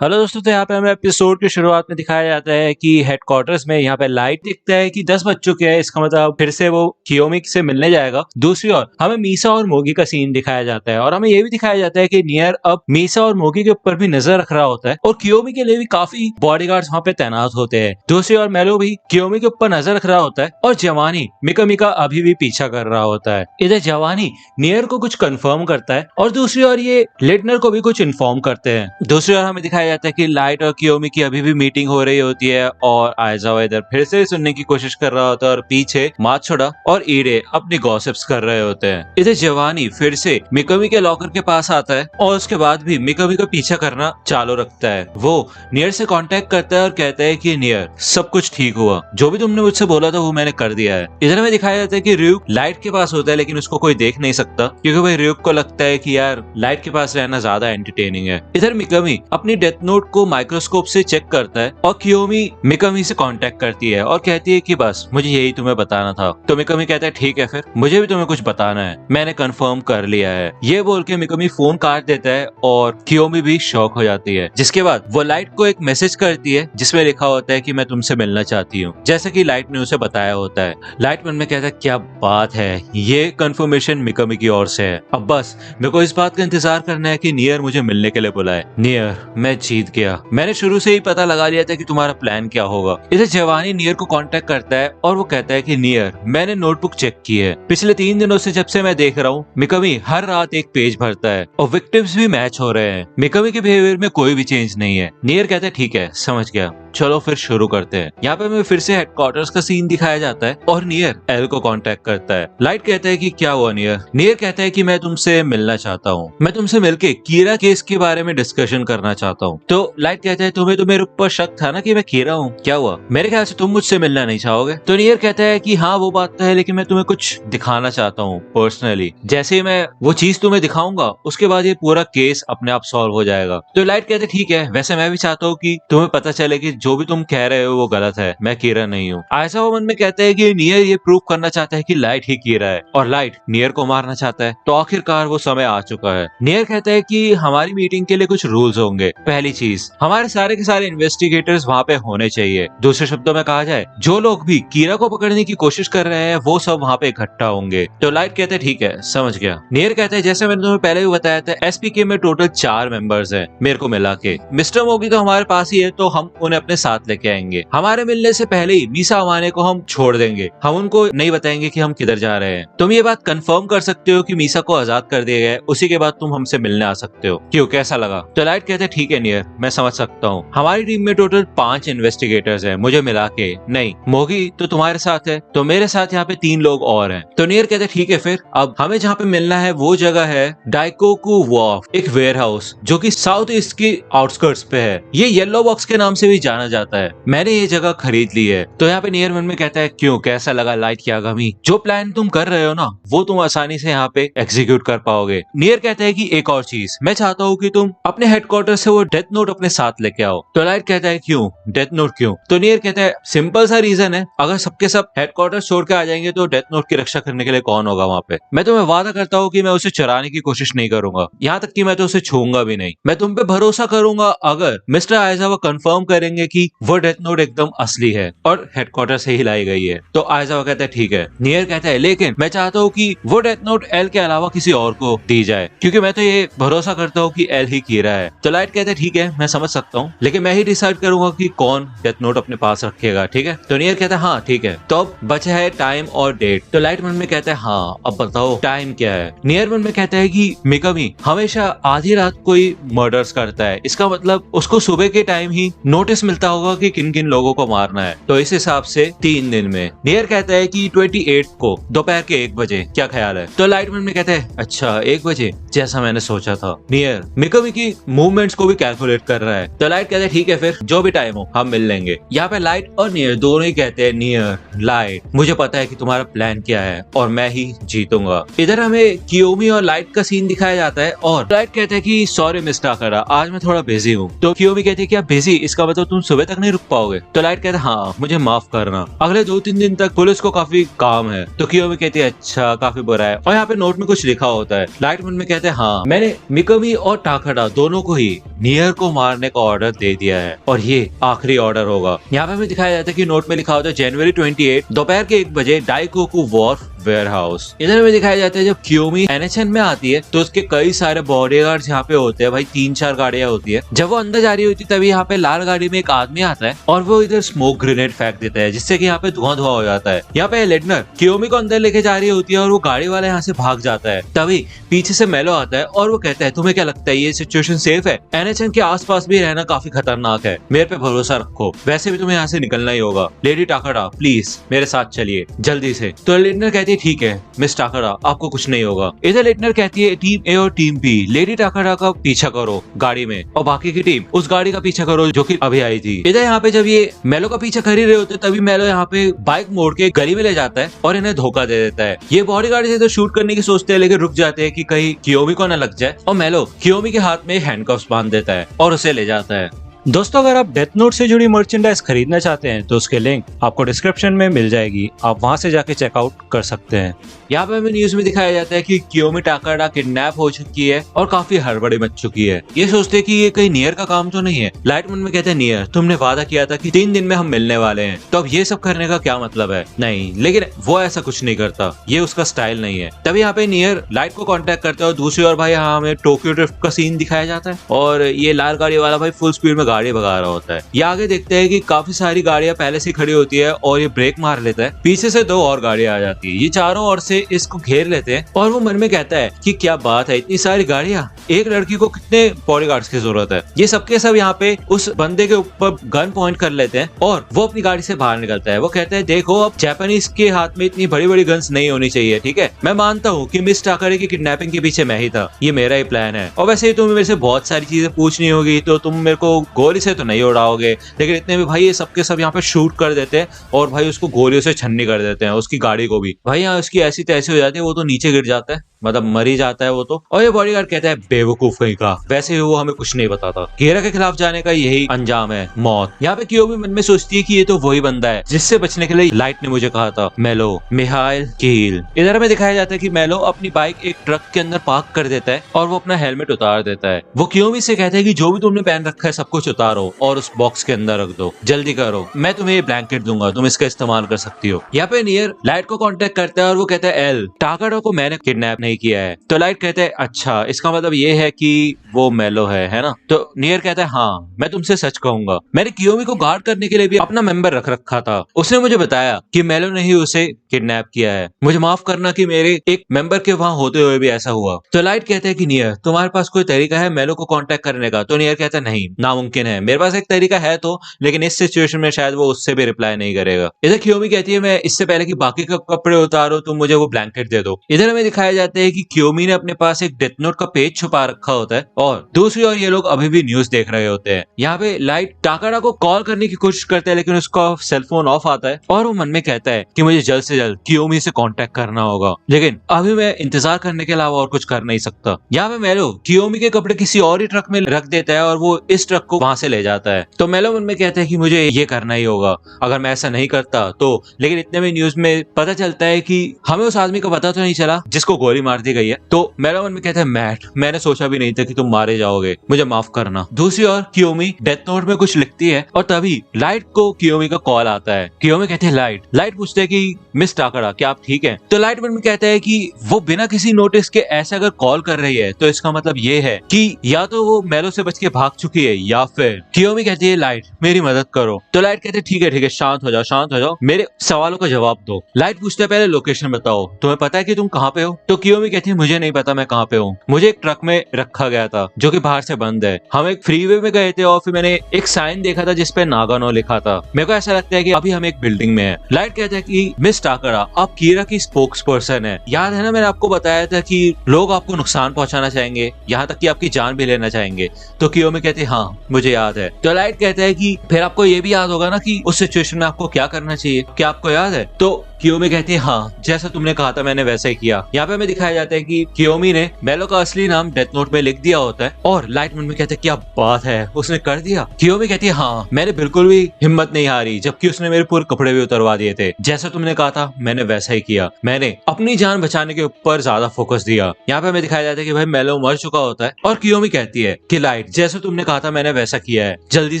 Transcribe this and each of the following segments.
Hello दोस्तों, तो यहाँ पे हमें एपिसोड की शुरुआत में दिखाया जाता है कि हेडक्वार्टर्स में यहाँ पे लाइट दिखता है कि 10 बज चुके हैं। इसका मतलब फिर से वो कियोमी से मिलने जाएगा। दूसरी ओर हमें मीसा और मोगी का सीन दिखाया जाता है और हमें ये भी दिखाया जाता है कि नियर अब मीसा और मोगी के ऊपर भी नजर रख रहा होता है और कियोमी के लिए भी काफी बॉडीगार्ड्स वहाँ पे तैनात होते हैं। दूसरी ओर मेलो भी कियोमी के ऊपर नजर रख रहा होता है और जवानी मिकामी का अभी भी पीछा कर रहा होता है। इधर जवानी नियर को कुछ कंफर्म करता है और दूसरी ओर ये लिटनर को भी कुछ इन्फॉर्म करते हैं। दूसरी ओर हमें दिखाया जाता है कि लाइट और कियोमी की अभी भी मीटिंग हो रही होती है और आइज़ावा इधर फिर से सुनने की कोशिश कर रहा होता है और पीछे मात्सुदा और ईडे अपनी गॉसिप्स कर रहे होते हैं। इधर जवानी फिर से मिकामी के लॉकर के पास आता है और उसके बाद भी मिकामी का पीछा करना चालू रखता है। वो नियर से कांटेक्ट करता है और कहता है कि नियर, सब कुछ ठीक हुआ, जो भी तुमने मुझसे बोला था वो मैंने कर दिया है। इधर हमें दिखाया जाता है कि ryuk लाइट के पास होता है लेकिन उसको कोई देख नहीं सकता क्योंकि भाई ryuk को लगता है कि यार लाइट के पास रहना ज्यादा एंटरटेनिंग है। इधर मिकामी अपनी डेथ नोट को माइक्रोस्कोप से चेक करता है और कियोमी मिकामी से कांटेक्ट करती है और कहती है कि बस मुझे यही तुम्हें बताना था। तो मिकामी कहता है ठीक है, फिर मुझे भी तुम्हें कुछ बताना है, मैंने कंफर्म कर लिया है। ये बोल के मिकामी फोन काट देता है और कियोमी भी शॉक हो जाती है। जिसके बाद वो लाइट को एक मैसेज करती है जिसमें लिखा होता है कि मैं तुमसे मिलना चाहती हूँ, जैसा कि लाइट ने उसे बताया होता है। लाइट मन में कहता है क्या बात है, ये कंफर्मेशन मिकामी की ओर से है। अब बस मेरे को इस बात का इंतजार करना है कि नियर मुझे मिलने के लिए बुलाए। नियर, मैं जीत गया, मैंने शुरू से ही पता लगा लिया था कि तुम्हारा प्लान क्या होगा। इधर जवानी नियर को कांटेक्ट करता है और वो कहता है कि नियर, मैंने नोटबुक चेक की है, पिछले 3 दिनों से जब से मैं देख रहा हूँ मिकामी हर रात एक पेज भरता है और विक्टिम्स भी मैच हो रहे हैं। मिकामी के बिहेवियर में कोई भी चेंज नहीं है। नियर कहता है ठीक है, समझ गया, चलो फिर शुरू करते हैं। यहाँ पे हमें फिर से हेडक्वार्टर्स का सीन दिखाया जाता है और नियर एल को कांटेक्ट करता है। लाइट कहता है कि क्या हुआ नियर? नियर कहता है कि मैं तुमसे मिलना चाहता हूँ, मैं तुमसे मिलके कीरा केस के बारे में डिस्कशन करना चाहता हूँ। तो लाइट कहता है तुम्हें तो मेरे ऊपर शक था ना कि मैं कीरा हूँ, क्या हुआ? मेरे ख्याल से तुम मुझसे मिलना नहीं चाहोगे। तो नियर कहता है कि हाँ वो बात तो है, लेकिन मैं तुम्हें कुछ दिखाना चाहता हूँ पर्सनली। जैसे ही मैं वो चीज तुम्हें दिखाऊंगा उसके बाद ये पूरा केस अपने आप सॉल्व हो जाएगा। तो लाइट कहते ठीक है, वैसे मैं भी चाहता हूँ कि तुम्हें पता चले कि जो भी तुम कह रहे हो वो गलत है, मैं कीरा नहीं हूँ। आइज़ावा मन में कहते हैं कि नियर ये प्रूव करना चाहता है कि लाइट ही कीरा है और लाइट नियर को मारना चाहता है। तो आखिरकार वो समय आ चुका है। नियर कहता है कि हमारी मीटिंग के लिए कुछ रूल्स होंगे। पहली चीज, हमारे सारे के सारे इन्वेस्टिगेटर्स वहाँ पे होने चाहिए। दूसरे शब्दों में कहा जाए, जो लोग भी कीरा को पकड़ने की कोशिश कर रहे हैं वो सब वहाँ पे इकट्ठा होंगे। तो लाइट कहते हैं ठीक है, समझ गया। नियर कहते हैं जैसे मैंने तुम्हें पहले भी बताया था, एसपीके में टोटल 4 मेंबर्स हैं मेरे को मिला के। मिस्टर मोगी तो हमारे पास ही है, तो हम उन्हें अपने साथ लेके आएंगे। हमारे मिलने से पहले ही मीसा अमाने को हम छोड़ देंगे, हम उनको नहीं बताएंगे कि हम किधर जा रहे हैं। तुम ये बात कंफर्म कर सकते हो कि मीसा को आजाद कर दिया गया है, उसी के बाद तुम हमसे मिलने आ सकते हो। क्यों, कैसा लगा? तो लाइट कहते हैं ठीक है नियर, मैं समझ सकता हूँ। हमारी टीम में टोटल 5 इन्वेस्टिगेटर्स हैं मुझे मिला के। नहीं, मोगी तो तुम्हारे साथ है, तो मेरे साथ यहाँ पे 3 लोग और हैं। तो नियर कहते ठीक है, फिर अब हमें जहाँ पे मिलना है वो जगह है डाइकोकू वॉफ, एक वेयर हाउस जो कि साउथ ईस्ट की आउटस्कर्ट्स पे है। ये येलो बॉक्स के नाम से भी जाना जाता है। मैंने ये जगह खरीद ली है। तो यहाँ पे नियर मन में कहता है क्यों, कैसा लगा लाइट की आगामी? जो प्लान तुम कर रहे हो ना वो तुम आसानी से यहाँ पे एग्जीक्यूट कर पाओगे। नियर कहता है कि एक और चीज, मैं चाहता हूँ कि तुम अपने हेडक्वार्टर से वो डेथ नोट अपने साथ लेके आओ। तो लाइट कहता है क्यों, डेथ नोट क्यों? तो नियर कहता है सिंपल सा रीजन है, अगर सबके सब हेडक्वार्टर छोड़ के आ जाएंगे तो डेथ नोट की रक्षा करने के लिए कौन होगा वहाँ पे? मैं तुम्हें वादा करता हूँ कि मैं उसे चुराने की कोशिश नहीं करूंगा, यहाँ तक कि मैं तो उसे छूंगा भी नहीं। मैं तुम पे भरोसा करूंगा अगर मिस्टर आइज़ावा कंफर्म करेंगे कि वो डेथ नोट एकदम असली है और हेडक्वार्टर से ही लाई गई है। तो आइज़ावा कहता है ठीक है। नियर कहता है लेकिन मैं चाहता हूँ कि वो डेथ नोट एल के अलावा किसी और को दी जाए, क्योंकि मैं तो ये भरोसा करता हूँ कि एल ही कीरा है। तो लाइट कहते हैं ठीक है, मैं समझ सकता हूँ, लेकिन मैं ही डिसाइड करूंगा कि कौन डेथ नोट अपने पास रखेगा, ठीक है? तो नियर कहता है हाँ ठीक है। तो अब बचा है टाइम और डेट। तो लाइट मन में कहता है हाँ अब बताओ टाइम क्या है? नियर मन में कहता है कि मिकामी हमेशा आधी रात कोई मर्डर्स करता है, इसका मतलब उसको सुबह के टाइम ही नोटिस मिलता होगा कि किन किन लोगों को मारना है। तो इस हिसाब से 3 दिन में। नियर कहता है कि 28 को दोपहर के 1 बजे, क्या ख्याल है? तो लाइट मन में कहता है अच्छा 1 बजे, जैसा मैंने सोचा था। नियर मिकामी की मूवमेंट्स को भी कैलकुलेट कर रहा है। तो लाइट कहता है ठीक है, फिर जो भी टाइम हो हम मिल लेंगे। यहाँ पे लाइट और नियर दोनों ही कहते हैं नियर, लाइट मुझे पता है कि तुम्हारा प्लान क्या है और मैं ही जीतूंगा। इधर हमें कियोमी और लाइट का सीन दिखाया जाता है और लाइट कहता है कि सॉरी मिस्टर आकारा, आज मैं थोड़ा बिजी हूँ। तो कियोमी कहती है क्या बिजी? इसका मतलब तुम सुबह तक नहीं रुक पाओगे? तो लाइट कहता है हाँ मुझे माफ करना, अगले 2-3 दिन तक पुलिस को काफी काम है। तो कियोमी कहती है अच्छा काफी बुरा है, और यहाँ पे नोट में कुछ लिखा होता है। लाइट मन में कहते हैं हाँ मैंने मिकामी और टाकाडा दोनों को ही नियर को मारने का ऑर्डर दे दिया है और ये आखिरी ऑर्डर होगा। यहाँ पे हमें दिखाया जाता है कि नोट में लिखा होता है जनवरी 28 दोपहर के 1 बजे डाइकोकू वॉर्फ वेयरहाउस। इधर में दिखाया जाता है जब कियोमी एनएचएन में आती है तो उसके कई सारे बॉडीगार्ड्स यहाँ पे होते हैं भाई, 3-4 गाड़ियां होती है। जब वो अंदर जा रही होती है तभी यहाँ पे लाल गाड़ी में एक आदमी आता है और वो इधर स्मोक ग्रेनेड फेंक देता है जिससे कि यहाँ पे धुआं धुआं हो जाता है। यहाँ पे लेडनर कियोमी को अंदर लेके जा रही होती है और वो गाड़ी वाला यहाँ से भाग जाता है। तभी पीछे से मेलो आता है और वो कहता है तुम्हें क्या लगता है ये सिचुएशन सेफ है? एनएचएन के आसपास भी रहना काफी खतरनाक है, मेरे पे भरोसा रखो, वैसे भी तुम्हें यहाँ से निकलना ही होगा। लेडी टाकाडा प्लीज मेरे साथ चलिए जल्दी से। तो लेडनर कहती है ठीक है मिस टाकाडा आपको कुछ नहीं होगा। इधर लेडनर कहती है टीम ए और टीम बी लेडी टाकाडा का पीछा करो गाड़ी में और बाकी की टीम उस गाड़ी का पीछा करो जो कि अभी आई थी। इधर यहाँ पे जब ये मेलो का पीछा कर ही रहे होते तभी मेलो यहाँ पे बाइक मोड़ के गली में ले जाता है और इन्हें धोखा दे देता है। ये बॉडीगार्ड से तो शूट करने की सोचते हैं लेकिन रुक जाते हैं कि कहीं कियोमी को न लग जाए, और मेलो कियोमी के हाथ में हैंडकफ्स बांध देता है और उसे ले जाता है। दोस्तों अगर आप डेथ नोट से जुड़ी मर्चेंडाइज खरीदना चाहते हैं तो उसके लिंक आपको डिस्क्रिप्शन में मिल जाएगी, आप वहां से जाके चेकआउट कर सकते हैं। यहाँ पे हमें न्यूज में दिखाया जाता है कि कियोमी टाकाडा किडनैप हो चुकी है और काफी हड़बड़ी मच चुकी है। ये सोचते हैं कि ये कहीं नियर का काम तो नहीं है। लाइट मन में कहते हैं नियर तुमने वादा किया था कि 3 दिन में हम मिलने वाले हैं, तो अब ये सब करने का क्या मतलब है? नहीं, लेकिन वो ऐसा कुछ नहीं करता, ये उसका स्टाइल नहीं है। तभी यहाँ पे नियर लाइट को कॉन्टेक्ट करता है और दूसरी ओर भाई यहाँ हमें टोक्यो ड्रिफ्ट का सीन दिखाया जाता है और ये लाल गाड़ी वाला भाई फुल स्पीड में गाड़ी भगा रहा होता है। ये आगे देखते हैं कि काफी सारी गाड़ियां पहले से खड़ी होती है और ये ब्रेक मार लेता है, पीछे से 2 और गाड़ियां आ जाती है। ये चारों ओर से इसको घेर लेते हैं और वो मन में कहता है कि क्या बात है इतनी सारी गाड़ियां, एक लड़की को कितने बॉडीगार्ड्स की जरूरत है। ये सबके सब यहाँ पे उस बंदे के ऊपर गन पॉइंट कर लेते हैं और वो अपनी गाड़ी से बाहर निकलता है। वो कहता है देखो अब जापानीज के हाथ में इतनी बड़ी बड़ी गन्स नहीं होनी चाहिए, ठीक है? मैं मानता हूँ कि मिस टाकाडा की किडनैपिंग के पीछे मैं ही था, ये मेरा ही प्लान है, और वैसे ही तुम्हें मेरे से बहुत सारी चीजें पूछनी होगी तो तुम मेरे को गोली से तो नहीं उड़ाओगे। लेकिन इतने में भाई ये सबके सब यहाँ पे शूट कर देते हैं और भाई उसको गोलियों से छन्नी कर देते हैं, उसकी गाड़ी को भी। भाई यहाँ उसकी ऐसी तैसी हो जाती है, वो तो नीचे गिर जाता है, मतलब मर ही जाता है वो तो। और ये बॉडीगार्ड कहता है बेवकूफ कहीं का, वैसे ही वो हमें कुछ नहीं बताता, कीरा के खिलाफ जाने का यही अंजाम है, मौत। यहाँ पे कियोमी मन में सोचती है कि ये तो वही बंदा है जिससे बचने के लिए लाइट ने मुझे कहा था, मेलो मिहाइल कील। इधर हमें दिखाया जाता है कि मेलो अपनी बाइक एक ट्रक के अंदर पार्क कर देता है और वो अपना हेलमेट उतार देता है। वो कियोमी से कहता है कि जो भी तुमने पहन रखा है सब कुछ उतारो और उस बॉक्स के अंदर रख दो, जल्दी करो, मैं तुम्हें ये ब्लैंकेट दूंगा, तुम इसका इस्तेमाल कर सकती हो। यहाँ पे नियर लाइट को कांटेक्ट करता है और वो कहता है एल टाकाडा को मैंने किडनैप नहीं किया है। तो लाइट कहते हैं अच्छा इसका मतलब ये है कि वो मेलो है ना? तो नियर कहता है हाँ मैं तुमसे सच कहूंगा, मैंने कियोमी को गार्ड करने के लिए भी अपना मेंबर रख रखा था, उसने मुझे बताया कि मेलो ने ही उसे किडनैप किया है, मुझे माफ करना कि मेरे एक मेंबर के वहां होते हुए भी ऐसा हुआ। तो लाइट कहते हैं कि नियर तुम्हारे पास कोई तरीका है मेलो को कांटेक्ट करने का? तो नियर कहता है नहीं, नामुमकिन है, मेरे पास एक तरीका है तो, लेकिन इस सिचुएशन में शायद वो उससे भी रिप्लाई नहीं करेगा। इधर कियोमी कहती है मैं इससे पहले कि बाकी के कपड़े उतारो तुम मुझे वो ब्लैंकेट दे दो। इधर हमें दिखाया जाता है कि कियोमी ने अपने पास एक डेथ नोट का पेज छुपा रखा होता है और दूसरी ओर ये लोग अभी भी न्यूज देख रहे होते हैं। यहाँ पे लाइट टाकाडा को कॉल करने की कोशिश करते हैं लेकिन उसका सेलफोन ऑफ आता है और वो मन में कहता है कि मुझे जल्द से जल्द कियोमी से कांटेक्ट करना होगा, लेकिन अभी मैं इंतजार करने के अलावा और कुछ कर नहीं सकता। यहाँ पे मेलो कियोमी के कपड़े किसी और ही ट्रक में रख देता है और वो इस ट्रक को वहां से ले जाता है। तो मेलो मन में कहता है कि मुझे ये करना ही होगा, अगर मैं ऐसा नहीं करता तो। लेकिन इतने में न्यूज में पता चलता है कि हमें उस आदमी का पता तो नहीं चला जिसको गोली मार दी गई है। तो मेलो मन में कहता है मैट मैंने सोचा भी नहीं था कि तुम मारे जाओगे, मुझे माफ करना। दूसरी ओर कियोमी डेथ नोट में कुछ लिखती है और तभी लाइट को कियोमी का कॉल आता है। कियोमी कहती है लाइट पूछते है कि मिस टाकाडा क्या आप ठीक हैं? तो लाइट मन में कहता है कि वो बिना किसी नोटिस के ऐसे अगर कॉल कर रही है तो इसका मतलब ये है कि या तो वो मेलो से बच के भाग चुकी है या फिर। कियोमी कहती है लाइट मेरी मदद करो। तो लाइट कहते ठीक है शांत हो जाओ, मेरे सवालों का जवाब दो। लाइट पूछते है पहले लोकेशन बताओ, तुम्हें पता है कि तुम कहाँ पे हो? तो कियोमी कहती है मुझे नहीं पता मैं कहाँ पे हूँ, मुझे एक ट्रक में रखा गया था जो कि बाहर से बंद है, हम एक फ्रीवे में गए थे और फिर मैंने एक साइन देखा था जिसपे नागानो लिखा था, मेरे को ऐसा लगता है कि अभी हम एक बिल्डिंग में है। लाइट कहता है कि मिस टाकाडा आप कीरा की स्पोक्स पर्सन है, याद है ना मैंने आपको बताया था कि लोग आपको नुकसान पहुंचाना चाहेंगे, यहाँ तक कि आपकी जान भी लेना चाहेंगे। तो कियोमी कहती है हाँ मुझे याद है। तो लाइट कहता है कि फिर आपको ये भी याद होगा ना कि उस सिचुएशन में आपको क्या करना चाहिए, क्या आपको याद है? तो कियोमी कहती है हाँ, जैसा तुमने कहा था मैंने वैसा ही किया। यहाँ पे हमें दिखाया जाता है कि कियोमी ने मेलो का असली नाम डेथ नोट में लिख दिया होता है और लाइट मन में कहते हैं क्या बात है, उसने कर दिया। कियोमी कहती है हाँ, मैंने बिल्कुल भी हिम्मत नहीं हारी, जबकि उसने मेरे पूरे कपड़े भी उतरवा दिए थे। जैसा तुमने कहा था मैंने वैसा ही किया, मैंने अपनी जान बचाने के ऊपर ज्यादा फोकस दिया। यहाँ पे हमें दिखाया जाता है कि भाई मेलो मर चुका होता है और कियोमी कहती है कि लाइट जैसा तुमने कहा था मैंने वैसा किया है, जल्दी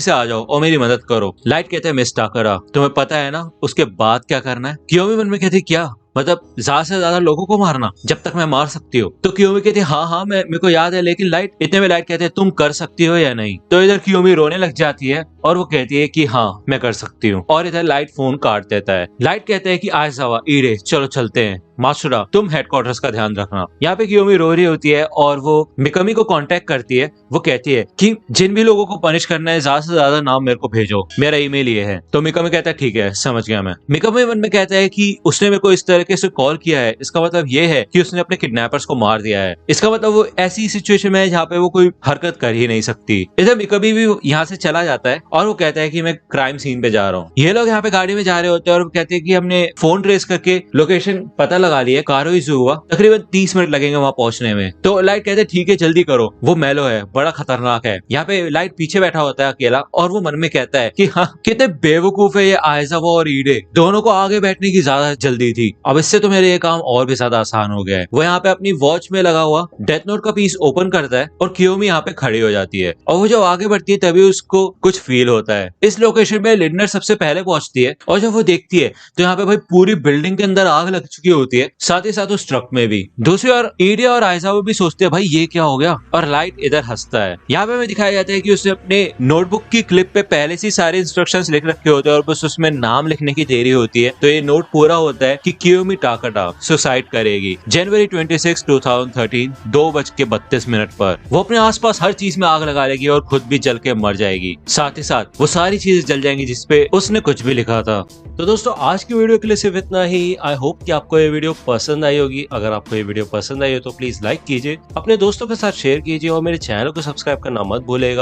से आ जाओ और मेरी मदद करो। लाइट कहते हैं मिस टाकरा, तुम्हें पता है ना उसके बाद क्या करना है। कियोमी मन में कहती है क्या, मतलब ज्यादा से ज्यादा लोगों को मारना जब तक मैं मार सकती हूँ। तो कियोमी कहती है हाँ मेरे को याद है, लेकिन लाइट, इतने में लाइट कहते हैं तुम कर सकती हो या नहीं। तो इधर कियोमी रोने लग जाती है और वो कहती है कि हाँ मैं कर सकती हूँ, और इधर लाइट फोन काट देता है। लाइट कहते हैं कि आइज़ावा, ईडे, चलो चलते हैं। मात्सुरा, तुम हेडक्वार्टर्स का ध्यान रखना। यहाँ पे कियोमी रो रही होती है और वो मिकामी को कांटेक्ट करती है। वो कहती है कि जिन भी लोगों को पनिश करना है ज्यादा से ज्यादा नाम मेरे को भेजो, मेरा ईमेल ये है। तो मिकामी कहता है ठीक है समझ गया मैं। मिकामी मन में कहता है कि उसने मेरे को इस तरीके से कॉल किया है, इसका मतलब ये है कि उसने अपने किडनैपर्स को मार दिया है। इसका मतलब वो ऐसी सिचुएशन में है जहाँ पे वो कोई हरकत कर ही नहीं सकती। इधर मिकामी भी यहाँ से चला जाता है और वो कहता है कि मैं क्राइम सीन पे जा रहा हूँ। ये लोग यहाँ पे गाड़ी में जा रहे होते हैं और वो कहते हैं कि हमने फोन ट्रेस करके लोकेशन पता लगा लिया, कारो इशू हुआ, तकरीबन 30 मिनट लगेंगे वहां पहुंचने में। तो लाइट कहते हैं ठीक है जल्दी करो, वो मेलो है, बड़ा खतरनाक है। यहाँ पे लाइट पीछे बैठा होता है अकेला और वो मन में कहता है कि हाँ कितने बेवकूफ है ये आइज़ावा और ईडे, दोनों को आगे बैठने की ज्यादा जल्दी थी, अब इससे तो मेरे ये काम और भी ज्यादा आसान हो गया है। वो यहाँ पे अपनी वॉच में लगा हुआ डेथ नोट का पीस ओपन करता है और कियोमी यहाँ पे खड़ी हो जाती है और वो जब आगे बढ़ती है तभी उसको कुछ फील होता है। इस लोकेशन में लिडनर सबसे पहले पहुंचती है और जब वो देखती है तो यहाँ पे भाई पूरी बिल्डिंग के अंदर आग लग चुकी होती है, साथ ही साथ उस ट्रक में भी। दूसरी ओर ईडे और आइज़ावा भी सोचते हैं भाई ये क्या हो गया, और लाइट इधर हंसता है। यहाँ पे हमें दिखाया जाता है कि उसने अपने नोटबुक की क्लिप पे पहले से सारे इंस्ट्रक्शंस लिख रखे होते हैं और बस उसमें नाम लिखने की देरी होती है। तो ये नोट पूरा होता है कि कियोमी टाकाटा सुसाइड करेगी जनवरी 26, 2013 2:32 पर। वो अपने आसपास हर चीज में आग लगा लेगी और खुद भी जल के मर जाएगी, साथ ही साथ वो सारी चीजें जल जाएंगी जिसपे उसने कुछ भी लिखा था। तो दोस्तों आज की वीडियो के लिए सिर्फ इतना ही। आई होप कि आपको ये वीडियो पसंद आई होगी। अगर आपको ये वीडियो पसंद आई हो तो प्लीज लाइक कीजिए, अपने दोस्तों के साथ शेयर कीजिए और मेरे चैनल को सब्सक्राइब करना मत भूलेगा।